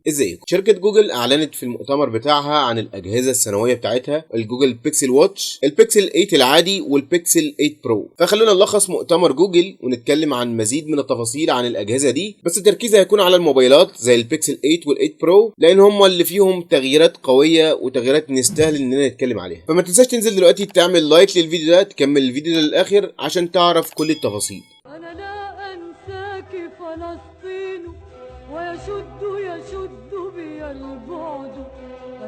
ازيكم؟ شركة جوجل اعلنت في المؤتمر بتاعها عن الاجهزة السنوية بتاعتها، الجوجل بيكسل واتش، البيكسل 8 العادي والبيكسل 8 برو. فخلونا نلخص مؤتمر جوجل ونتكلم عن مزيد من التفاصيل عن الاجهزة دي، بس التركيز هيكون على الموبايلات زي البيكسل 8 وال8 برو، لان هم اللي فيهم تغييرات قوية وتغييرات نستاهل اننا نتكلم عليها. فما تنساش تنزل دلوقتي تعمل لايك للفيديو ده، تكمل الفيديو للاخر عشان تعرف كل التفاصيل. أنا لا أنساك فلسطين ويشد بي البعد،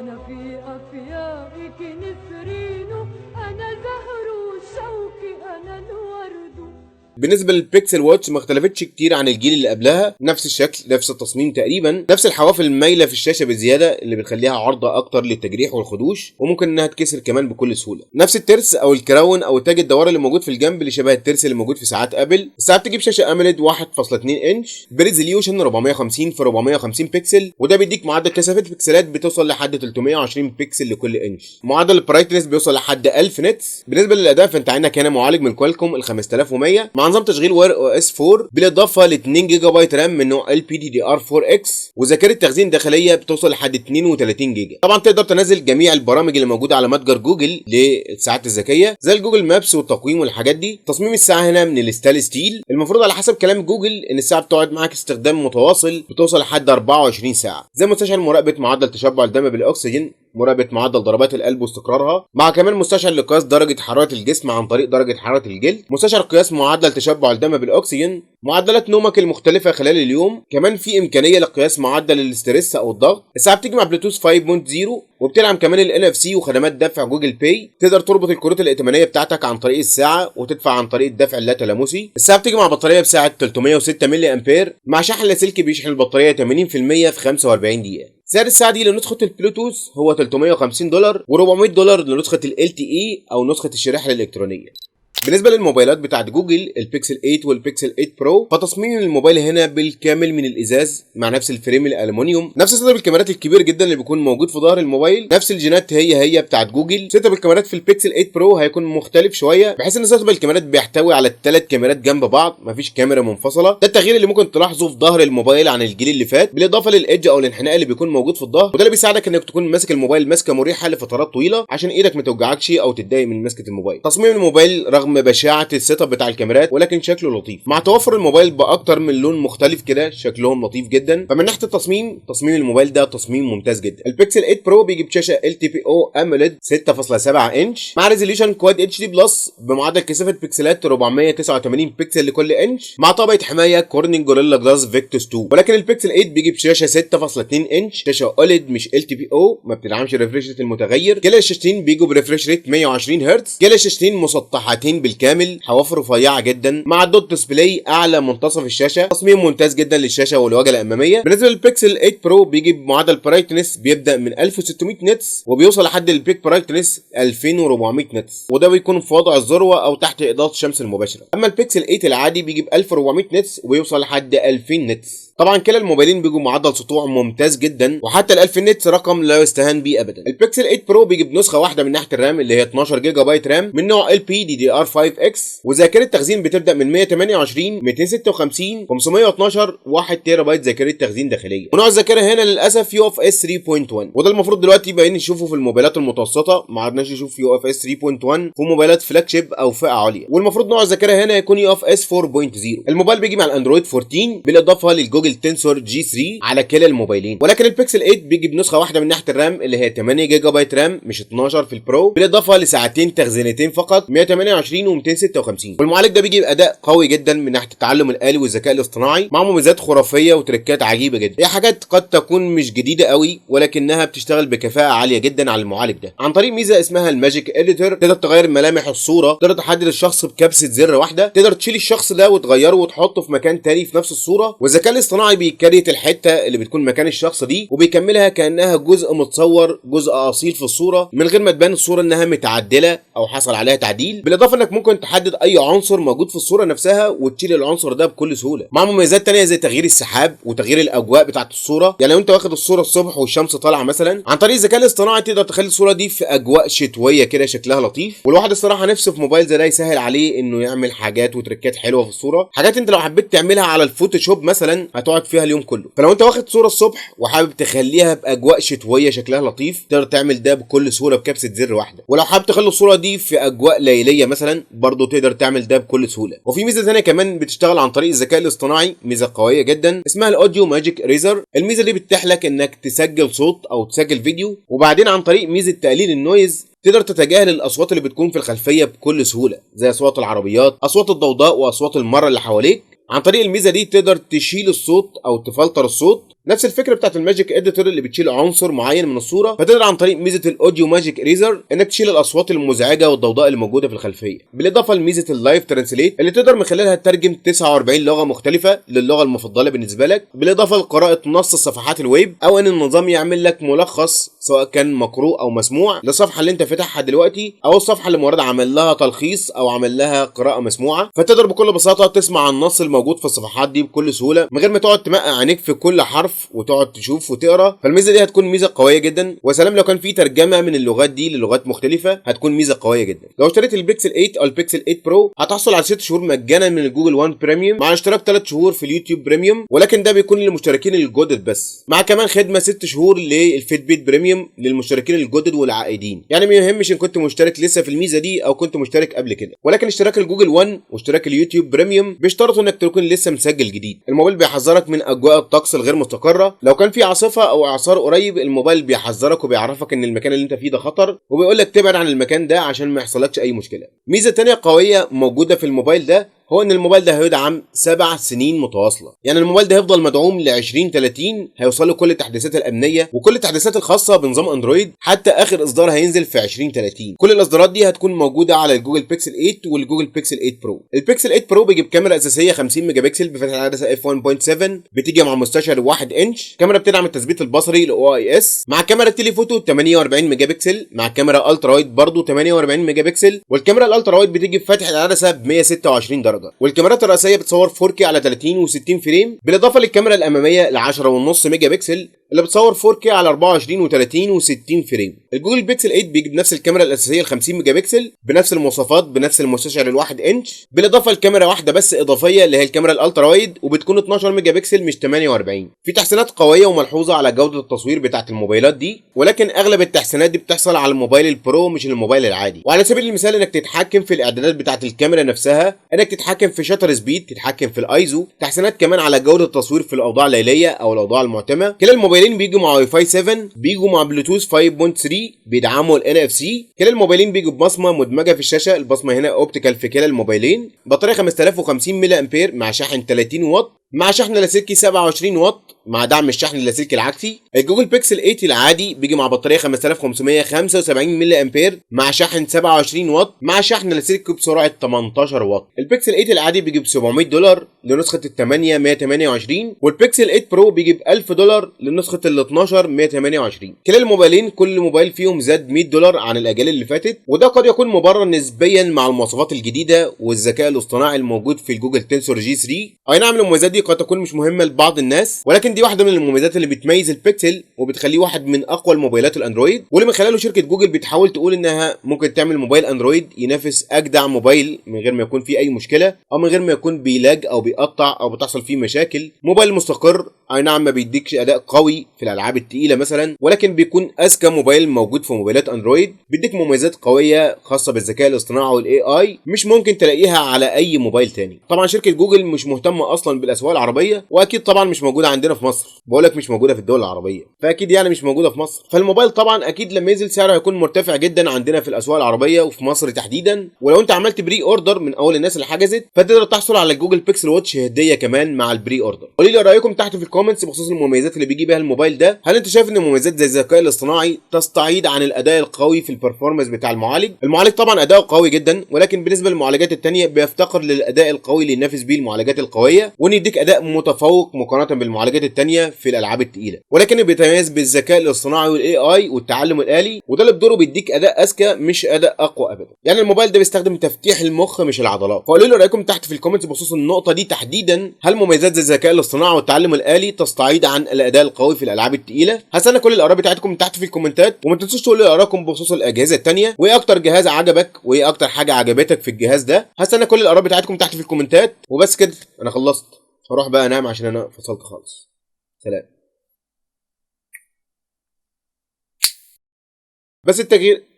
أنا في أفيائك نسرين، أنا زهر الشوك، أنا الورد. بالنسبه للبيكسل واتش ما اختلفتش كتير عن الجيل اللي قبلها، نفس الشكل نفس التصميم تقريبا، نفس الحواف المايله في الشاشه بزياده اللي بتخليها عرضه اكتر للتجريح والخدوش، وممكن انها تكسر كمان بكل سهوله. نفس الترس او الكراون او التاج الدوار اللي موجود في الجنب اللي شبه الترس اللي موجود في ساعات ابل. الساعه بتجيب شاشه اموليد 1.2 انش بريزوليوشن 450 في 450 بكسل، وده بيديك معدل كثافه بكسلات بتوصل لحد 320 بكسل لكل انش. معدل البرايتنس بيوصل لحد 1000 نتس. بالنسبه للاداء فانت عندك هنا معالج من كوالكوم ال 5100 مع نظام تشغيل وير او اس 4 بالاضافه ل 2 جيجا بايت رام من نوع LPDDR4X، وذاكره تخزين داخليه بتوصل لحد 32 جيجا. طبعا تقدر تنزل جميع البرامج اللي موجوده على متجر جوجل للساعات الذكيه زي الجوجل مابس والتقويم والحاجات دي. تصميم الساعه هنا من الستال ستيل. المفروض على حسب كلام جوجل ان الساعه بتقعد معاك استخدام متواصل بتوصل لحد 24 ساعه، زي مستشعر مراقبه معدل تشبع الدم بالاكسجين، مراقبه معدل ضربات القلب واستقرارها، مع كمان مستشعر لقياس درجه حراره الجسم عن طريق درجه حراره الجلد، مستشعر قياس معدل تشبع الدم بالاكسجين، معدلات نومك المختلفه خلال اليوم، كمان في امكانيه لقياس معدل الاسترس او الضغط. الساعه بتيجي مع بلوتوث 5.0 وبتدعم كمان NFC وخدمات دفع جوجل باي. تقدر تربط الكروت الائتمانيه بتاعتك عن طريق الساعه وتدفع عن طريق الدفع اللا تلامسي. الساعه بتيجي مع بطاريه بسعه 306 ملي امبير مع شحن لاسلكي بيشحن البطاريه 80% في 45 دقيقه. سعر الساعه دي لنسخه البلوتوث هو $350 و$400 لنسخه LTE او نسخه الشريحه الالكترونيه. بالنسبه للموبايلات بتاعت جوجل البيكسل 8 والبيكسل 8 برو، فتصميم الموبايل هنا بالكامل من الازاز مع نفس الفريم الالومنيوم، نفس سيت اب الكاميرات الكبير جدا اللي بيكون موجود في ظهر الموبايل، نفس الجينات هي بتاعت جوجل. سيت اب الكاميرات في البيكسل 8 برو هيكون مختلف شويه، بحيث ان سيت اب الكاميرات بيحتوي على الثلاث كاميرات جنب بعض، مفيش كاميرا منفصله. ده التغيير اللي ممكن تلاحظه في ظهر الموبايل عن الجيل اللي فات، بالاضافه للايدج او الانحناء اللي بيكون موجود في الظهر، وده اللي بيساعدك انك تكون ماسك الموبايل ماسكه مريحه لفترات طويله عشان ايدك ما توجعكش او تتضايق من مسكه الموبايل. تصميم الموبايل رغم بشاعه السيت اب بتاع الكاميرات ولكن شكله لطيف، مع توفر الموبايل باكتر من لون مختلف كده شكلهم لطيف جدا. فمن ناحيه التصميم، تصميم الموبايل ده تصميم ممتاز جدا. البيكسل 8 برو بيجي بشاشه LTPO AMOLED 6.7 انش مع ريزوليوشن كواد اتش دي بلس بمعدل كثافه بكسلات 489 بكسل لكل انش مع طبقه حمايه كورنينج جوريلا جلاس فيكتوس 2. ولكن البيكسل 8 بيجي بشاشه 6.2 انش، شاشه OLED مش LTPO، ما بتدعمش الريفريش ريت المتغير. كلا الشاشتين بيجوا بريفريش ريت 120 هرتز، كلا الشاشتين مسطحتين بالكامل، حواف رفيعه جدا مع الدوت ديسبلاي اعلى منتصف الشاشه. تصميم ممتاز جدا للشاشه والواجهه الاماميه. بالنسبه للبيكسل 8 برو بيجي بمعدل برايتنس بيبدا من 1600 نتس وبيوصل لحد البيك برايتنس 2400 نتس، وده بيكون في وضع الذروه او تحت اضاءه الشمس المباشره. اما البيكسل 8 العادي بيجي ب 1400 نتس وبيوصل لحد 2000 نتس. طبعا كلا الموبايلين بيجوا معدل سطوع ممتاز جدا، وحتى ال 1000 نتس رقم لا يستهان بيه ابدا. البيكسل 8 برو بيجي بنسخه واحده من ناحيه الرام اللي هي 12 جيجا بايت رام من نوع LPDDR5X، وذاكره تخزين بتبدا من 128 256 512 1 تيرا بايت ذاكره تخزين داخليه. ونوع الذاكره هنا للاسف UFS 3.1، وده المفروض دلوقتي بقينا نشوفه في الموبايلات المتوسطه، ما عدناش نشوف UFS 3.1 في موبايلات فلاج شيب او فئه عليا. والمفروض نوع الذاكره هنا يكون UFS 4.0. الموبايل بيجي مع الاندرويد 14 بالاضافه للجوجل تنسور G3 على كلا الموبايلين. ولكن البيكسل 8 بيجي بنسخه واحده من ناحيه الرام اللي هي 8 جيجا بايت رام مش 12 في البرو، بالاضافه لساعتين تخزينتين فقط 128 و256. والمعالج ده بيجي باداء قوي جدا من ناحيه التعلم الالي والذكاء الاصطناعي مع مميزات خرافيه وتريكات عجيبه جدا. هي حاجات قد تكون مش جديده قوي ولكنها بتشتغل بكفاءه عاليه جدا على المعالج ده عن طريق ميزه اسمها الماجيك اديتور. تقدر تغير ملامح الصوره، تقدر تحدد الشخص بكبسه زر واحده، تقدر تشيل الشخص ده وتغيره وتحطه في مكان تاني في نفس الصوره، والذكاء الاصطناعي بيكريت الحته اللي بتكون مكان الشخص دي وبيكملها كانها جزء متصور، جزء اصيل في الصوره من غير ما تبان الصوره انها متعدله او حصل عليها تعديل. بالاضافه انك انك ممكن تحدد اي عنصر موجود في الصوره نفسها وتشيل العنصر ده بكل سهوله، مع مميزات تانية زي تغيير السحاب وتغيير الاجواء بتاعه الصوره. يعني لو انت واخد الصوره الصبح والشمس طالعه مثلا، عن طريق الذكاء الاصطناعي تقدر تخلي الصوره دي في اجواء شتويه كده شكلها لطيف. والواحد الصراحه نفسه في موبايل زي ده يسهل عليه انه يعمل حاجات وتريكات حلوه في الصوره، حاجات انت لو حبيت تعملها على الفوتوشوب مثلا هتقعد فيها اليوم كله. فلو انت واخد صوره الصبح وحابب تخليها باجواء شتويه شكلها لطيف، تقدر تعمل ده بكل سهوله بكبسه زر واحده. ولو حابب تخلي الصوره دي في اجواء ليليه مثلا، برضه تقدر تعمل ده بكل سهوله. وفي ميزه ثانيه كمان بتشتغل عن طريق الذكاء الاصطناعي، ميزه قويه جدا اسمها الاوديو ماجيك ريزر. الميزه دي بتتيح لك انك تسجل صوت او تسجل فيديو، وبعدين عن طريق ميزه تقليل النويز تقدر تتجاهل الاصوات اللي بتكون في الخلفيه بكل سهوله، زي اصوات العربيات، اصوات الضوضاء، واصوات المره اللي حواليك. عن طريق الميزه دي تقدر تشيل الصوت او تفلتر الصوت، نفس الفكره بتاعت الماجيك اديتور اللي بتشيل عنصر معين من الصوره. فتقدر عن طريق ميزه الاوديو ماجيك ريزر انك تشيل الاصوات المزعجه والضوضاء اللي موجوده في الخلفيه، بالاضافه لميزه اللايف ترانسليت اللي تقدر من خلالها تترجم 49 لغه مختلفه للغه المفضله بالنسبه لك، بالاضافه لقراءه نص الصفحات الويب، او ان النظام يعمل لك ملخص سواء كان مقروء او مسموع للصفحه اللي انت فاتحها دلوقتي، او الصفحه اللي مورد عمل لها تلخيص او عمل لها قراءه مسموعه. فتقدر بكل بساطه تسمع النص الموجود في الصفحات دي بكل سهوله من غير ما تقعد تمقع عينيك في كل حرف وتقعد تشوف وتقرا. فالميزه دي هتكون ميزه قويه جدا، وسلام لو كان في ترجمه من اللغات دي للغات مختلفه هتكون ميزه قويه جدا. لو اشتريت البيكسل 8 او البيكسل 8 برو هتحصل على 6 شهور مجانا من الجوجل وان بريميوم، مع اشتراك 3 شهور في اليوتيوب بريميوم، ولكن ده بيكون للمشتركين الجدد بس، مع كمان خدمه 6 شهور للفيتبيت بريميوم للمشتركين الجدد والعائدين. يعني ما يهمش ان كنت مشترك لسه في الميزه دي او كنت مشترك قبل كده، ولكن اشتراك الجوجل وان واشتراك اليوتيوب بريميوم بيشترطوا انك تكون لسه مسجل جديد. الموبايل بيحذرك من اجواء الطقس الغير مستقره، لو كان في عاصفه او اعصار قريب الموبايل بيحذرك وبيعرفك ان المكان اللي انت فيه ده خطر، وبيقول لك تبعد عن المكان ده عشان ما يحصلكش اي مشكله. ميزه تانية قويه موجوده في الموبايل ده هو ان الموبايل ده هيدعم 7 سنين متواصله. يعني الموبايل ده هيفضل مدعوم ل 2030، هيوصل له كل التحديثات الامنيه وكل التحديثات الخاصه بنظام اندرويد حتى اخر اصدار هينزل في 2030. كل الاصدارات دي هتكون موجوده على الجوجل بيكسل 8 والجوجل بيكسل 8 برو. البيكسل 8 برو بيجيب كاميرا اساسيه 50 ميجا بكسل بفتح العدسه اف 1.7، بتيجي مع مستشعر 1 انش، كاميرا بتدعم التثبيت البصري الاو اي اس، مع كاميرا تيليفوتو 48 ميجا بكسل، مع كاميرا الترا وايد برضه 48 ميجا بكسل، والكاميرا الالترا وايد بتيجي بفتح العدسه ب 126 درجه، والكاميرات الرئيسيه بتصور 4K على 30 و60 فريم، بالاضافه للكاميرا الاماميه ل 10.5 ميجا بكسل اللي بتصور 4K على 24 و30 و60 فريم. الجوجل بيكسل 8 بيجيب نفس الكاميرا الاساسيه ال 50 ميجا بكسل بنفس المواصفات بنفس المستشعر الواحد انش، بالاضافه لكاميرا واحده بس اضافيه اللي هي الكاميرا الالترا وايد وبتكون 12 ميجا بكسل مش 48. في تحسينات قويه وملحوظه على جوده التصوير بتاعه الموبايلات دي، ولكن اغلب التحسينات دي بتحصل على الموبايل البرو مش الموبايل العادي. وعلى سبيل المثال انك تتحكم في الاعدادات بتاعه الكاميرا نفسها، انك تتحكم في شاتر سبيد، تتحكم في الايزو، تحسينات كمان على جوده التصوير في الاوضاع الليليه او الاوضاع المعتمه. كلا الموبايلين بيجوا مع واي فاي 7، بيجوا مع بلوتوث 5.3، بيدعموا الان اف سي. كلا الموبايلين بيجوا ببصمه مدمجه في الشاشه، البصمه هنا اوبتيكال في كلا الموبايلين. بطاريه 5050 ملي امبير مع شاحن 30 واط، مع شحن لاسلكي 27 واط مع دعم الشحن اللاسلكي العكسي. الجوجل بيكسل 8 العادي بيجي مع بطاريه 5575 ملي امبير مع شحن 27 واط مع شحن لاسلكي بسرعه 18 واط. البيكسل 8 العادي بيجي ب $700 لنسخه ال 8 128، والبيكسل 8 برو بيجي ب $1000 لنسخه ال 12 128. كلا الموبايلين كل موبايل فيهم زاد $100 عن الاجيال اللي فاتت، وده قد يكون مبرر نسبيا مع المواصفات الجديده والذكاء الاصطناعي الموجود في الجوجل تنسور جي 3. اي نعم المميزات دي قد تكون مش مهمه لبعض الناس، ولكن دي واحده من المميزات اللي بتميز البيكسل وبتخليه واحد من اقوى الموبايلات الاندرويد، واللي من خلاله شركه جوجل بتحاول تقول انها ممكن تعمل موبايل اندرويد ينافس اجدع موبايل من غير ما يكون فيه اي مشكله او من غير ما يكون بيلاج او بيقطع او بتحصل فيه مشاكل. موبايل مستقر، اي نعم ما بيديكش اداء قوي في الالعاب الثقيله مثلا، ولكن بيكون اذكى موبايل موجود في موبايلات اندرويد، بيديك مميزات قويه خاصه بالذكاء الاصطناعي والاي اي مش ممكن تلاقيها على اي موبايل تاني. طبعا شركه جوجل مش مهتمه اصلا بالاسواق العربيه، واكيد طبعا مش موجوده عندنا في مصر، بقول لك مش موجوده في الدول العربيه، فاكيد يعني مش موجوده في مصر. فالموبايل طبعا اكيد لما ينزل سعره هيكون مرتفع جدا عندنا في الاسواق العربيه وفي مصر تحديدا. ولو انت عملت بري اوردر من اول الناس اللي حجزت فتقدر تحصل على جوجل بيكسل واتش هديه كمان مع البري اوردر. قولوا لي رايكم تحت في الكومنتس بخصوص المميزات اللي بيجي بيها الموبايل ده. هل انت شايف ان مميزات زي الذكاء الاصطناعي تستعيد عن الاداء القوي في البرفورمانس بتاع المعالج طبعا اداؤه قوي جدا، ولكن بالنسبه للمعالجات الثانيه بيفتقر للاداء القوي اللي ينافس بيه المعالجات القويه، وان يديك بيديك اداء متفوق مقارنه بالمعالجات التانية في الالعاب التقيله، ولكن بيتميز بالذكاء الاصطناعي والاي اي والتعلم الالي، وده اللي بدوره بيديك اداء اذكى مش اداء اقوى ابدا. يعني الموبايل ده بيستخدم تفتيح المخ مش العضلات. فقولوا لي رايكم تحت في الكومنتس بخصوص النقطه دي تحديدا، هل مميزات زي الذكاء الاصطناعي والتعلم الالي تستعيد عن الاداء القوي في الالعاب التقيله؟ هستنى كل الاراء بتاعتكم تحت في الكومنتات، وما تنسوش تقولوا لي ارائكم بخصوص الاجهزه التانية، وايه اكتر جهاز عجبك وايه اكتر حاجه عجبتك في الجهاز ده. هستنى كل الاراء بتاعتكم تحت في الكومنتات. وبس كده، انا خلصت، هروح بقى انام عشان انا فصلت خالص. سلام.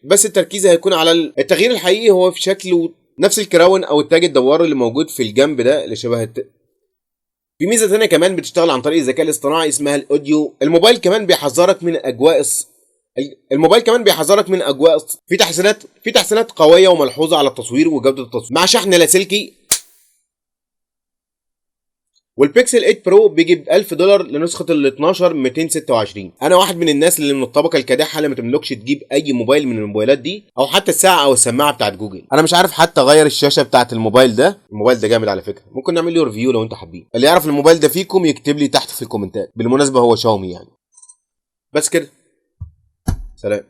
بس التركيز هيكون على التغيير الحقيقي هو في شكل نفس الكراون او التاج الدوار اللي موجود في الجنب ده اللي شبه في ميزه ثانيه كمان بتشتغل عن طريق الذكاء الاصطناعي اسمها الاوديو. الموبايل كمان بيحذرك من اجواء في تحسينات قويه وملحوظه على التصوير وجوده التصوير مع شحن لاسلكي. والبيكسل 8 برو بيجي ب $1000 لنسخه ال 12 226. انا واحد من الناس اللي من الطبقه الكادحه اللي ما تملكش تجيب اي موبايل من الموبايلات دي، او حتى الساعه او السماعه بتاعت جوجل. انا مش عارف حتى اغير الشاشه بتاعت الموبايل ده جامد على فكره، ممكن نعمل له ريفيو لو انت حابين. اللي يعرف الموبايل ده فيكم يكتب لي تحت في الكومنتات. بالمناسبه هو شاومي يعني. بس كده، سلام.